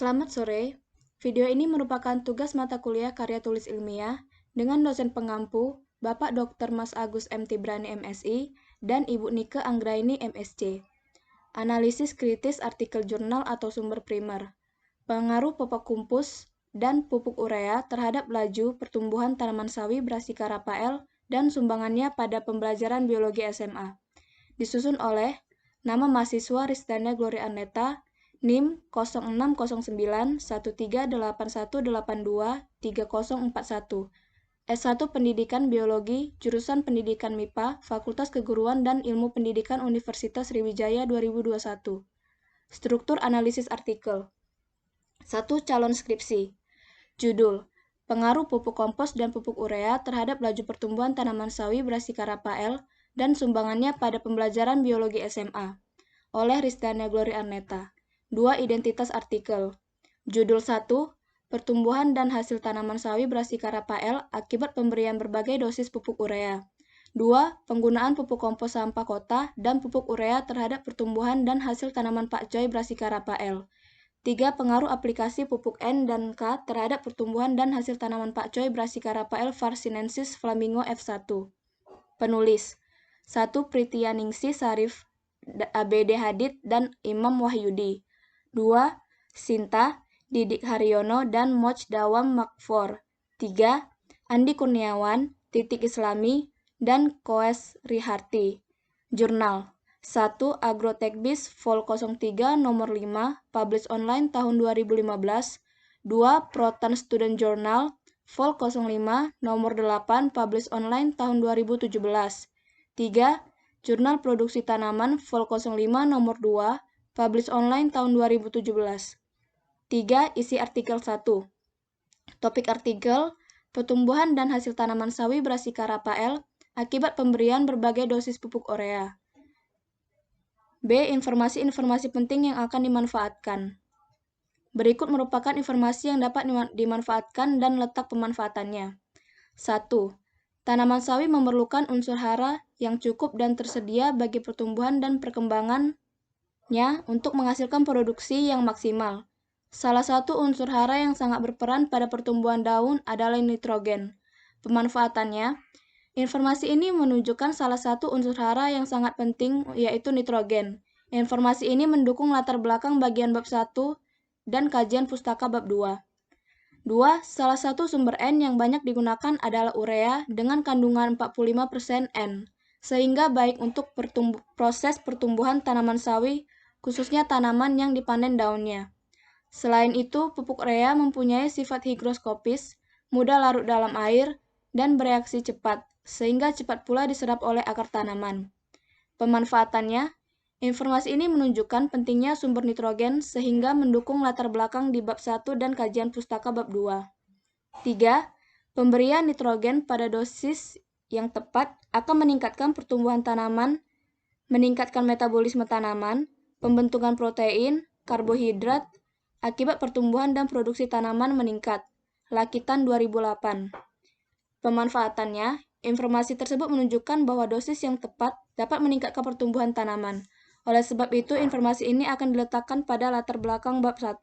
Selamat sore. Video ini merupakan tugas mata kuliah karya tulis ilmiah dengan dosen pengampu Bapak Dr. Mas Agus M. Tibrani MSI dan Ibu Nike Anggraini MSc. Analisis kritis artikel jurnal atau sumber primer. Pengaruh pupuk kumpus dan pupuk urea terhadap laju pertumbuhan tanaman sawi Brassica Raphael dan sumbangannya pada pembelajaran biologi SMA. Disusun oleh nama mahasiswa Ristana Gloria Anneta, NIM 06091381823041, S1 Pendidikan Biologi, jurusan Pendidikan MIPA, Fakultas Keguruan dan Ilmu Pendidikan Universitas Sriwijaya 2021. Struktur analisis artikel. 1. Calon skripsi. Judul: Pengaruh pupuk kompos dan pupuk urea terhadap laju pertumbuhan tanaman sawi Brassica Raphael dan sumbangannya pada pembelajaran biologi SMA, oleh Ristana Gloria Anneta. 2. Identitas artikel. Judul 1. Pertumbuhan dan hasil tanaman sawi Brassica Raphael akibat pemberian berbagai dosis pupuk urea. 2. Penggunaan pupuk kompos sampah kota dan pupuk urea terhadap pertumbuhan dan hasil tanaman pakcoy Brassica Raphael. 3. Pengaruh aplikasi pupuk N dan K terhadap pertumbuhan dan hasil tanaman pakcoy Brassica Raphael var sinensis Flamingo F1. Penulis 1. Pritianingsih Sarif ABD Hadid dan Imam Wahyudi. 2. Sinta, Didik Haryono dan Moj Dawam Makfor. 3. Andi Kurniawan, Titik Islami, dan Koes Riharti. Jurnal 1. Agrotekbis Vol 03 nomor 5, publish online tahun 2015. 2. Proton Student Journal Vol 05 nomor 8, publish online tahun 2017. 3. Jurnal Produksi Tanaman Vol 05 nomor 2, publish online tahun 2017. 3. Isi artikel 1. Topik artikel: Pertumbuhan dan hasil tanaman sawi Brassica Raphael akibat pemberian berbagai dosis pupuk urea. B. Informasi-informasi penting yang akan dimanfaatkan. Berikut merupakan informasi yang dapat dimanfaatkan dan letak pemanfaatannya. 1. Tanaman sawi memerlukan unsur hara yang cukup dan tersedia bagi pertumbuhan dan perkembangannya untuk menghasilkan produksi yang maksimal. Salah satu unsur hara yang sangat berperan pada pertumbuhan daun adalah nitrogen. Pemanfaatannya, informasi ini menunjukkan salah satu unsur hara yang sangat penting, yaitu nitrogen. Informasi ini mendukung latar belakang bagian bab 1 dan kajian pustaka bab 2. 2. Salah satu sumber N yang banyak digunakan adalah urea dengan kandungan 45% N, sehingga baik untuk proses pertumbuhan tanaman sawi, khususnya tanaman yang dipanen daunnya. Selain itu, pupuk urea mempunyai sifat higroskopis, mudah larut dalam air, dan bereaksi cepat, sehingga cepat pula diserap oleh akar tanaman. Pemanfaatannya, informasi ini menunjukkan pentingnya sumber nitrogen sehingga mendukung latar belakang di bab 1 dan kajian pustaka bab 2. 3. Pemberian nitrogen pada dosis yang tepat akan meningkatkan pertumbuhan tanaman, meningkatkan metabolisme tanaman, pembentukan protein, karbohidrat, akibat pertumbuhan dan produksi tanaman meningkat. Lakitan 2008. Pemanfaatannya, informasi tersebut menunjukkan bahwa dosis yang tepat dapat meningkatkan pertumbuhan tanaman. Oleh sebab itu, informasi ini akan diletakkan pada latar belakang bab 1.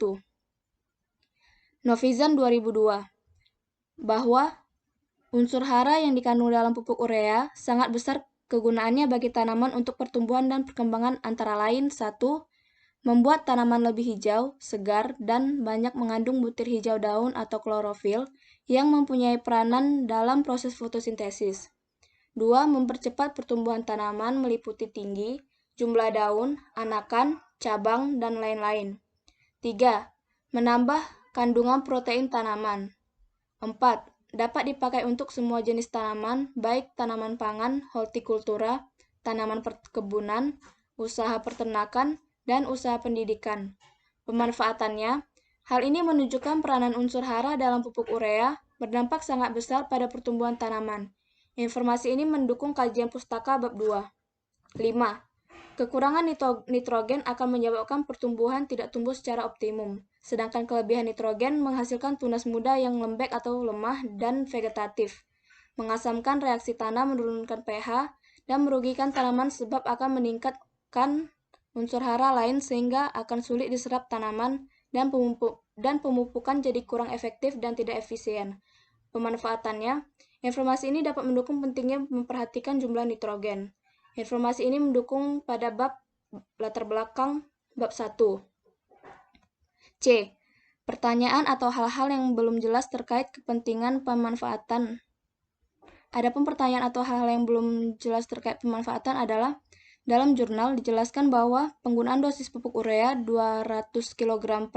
Novizan 2002. Bahwa unsur hara yang dikandung dalam pupuk urea sangat besar kegunaannya bagi tanaman untuk pertumbuhan dan perkembangan, antara lain 1. Membuat tanaman lebih hijau, segar, dan banyak mengandung butir hijau daun atau klorofil yang mempunyai peranan dalam proses fotosintesis. 2. Mempercepat pertumbuhan tanaman meliputi tinggi, jumlah daun, anakan, cabang, dan lain-lain. 3. Menambah kandungan protein tanaman. 4. Dapat dipakai untuk semua jenis tanaman, baik tanaman pangan, hortikultura, tanaman perkebunan, usaha peternakan, dan usaha pendidikan. Pemanfaatannya, hal ini menunjukkan peranan unsur hara dalam pupuk urea berdampak sangat besar pada pertumbuhan tanaman. Informasi ini mendukung kajian pustaka bab 2. 5. Kekurangan nitrogen akan menyebabkan pertumbuhan tidak tumbuh secara optimum, sedangkan kelebihan nitrogen menghasilkan tunas muda yang lembek atau lemah dan vegetatif, mengasamkan reaksi tanah, menurunkan pH, dan merugikan tanaman sebab akan meningkatkan unsur hara lain sehingga akan sulit diserap tanaman dan dan pemupukan jadi kurang efektif dan tidak efisien. Pemanfaatannya, informasi ini dapat mendukung pentingnya memperhatikan jumlah nitrogen. Informasi ini mendukung pada bab latar belakang bab 1. C. Pertanyaan atau hal-hal yang belum jelas terkait kepentingan pemanfaatan. Adapun pertanyaan atau hal-hal yang belum jelas terkait pemanfaatan adalah dalam jurnal dijelaskan bahwa penggunaan dosis pupuk urea 200 kg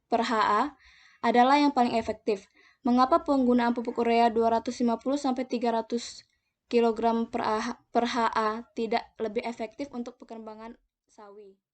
per HA adalah yang paling efektif. Mengapa penggunaan pupuk urea 250-300 kg per HA tidak lebih efektif untuk perkembangan sawi?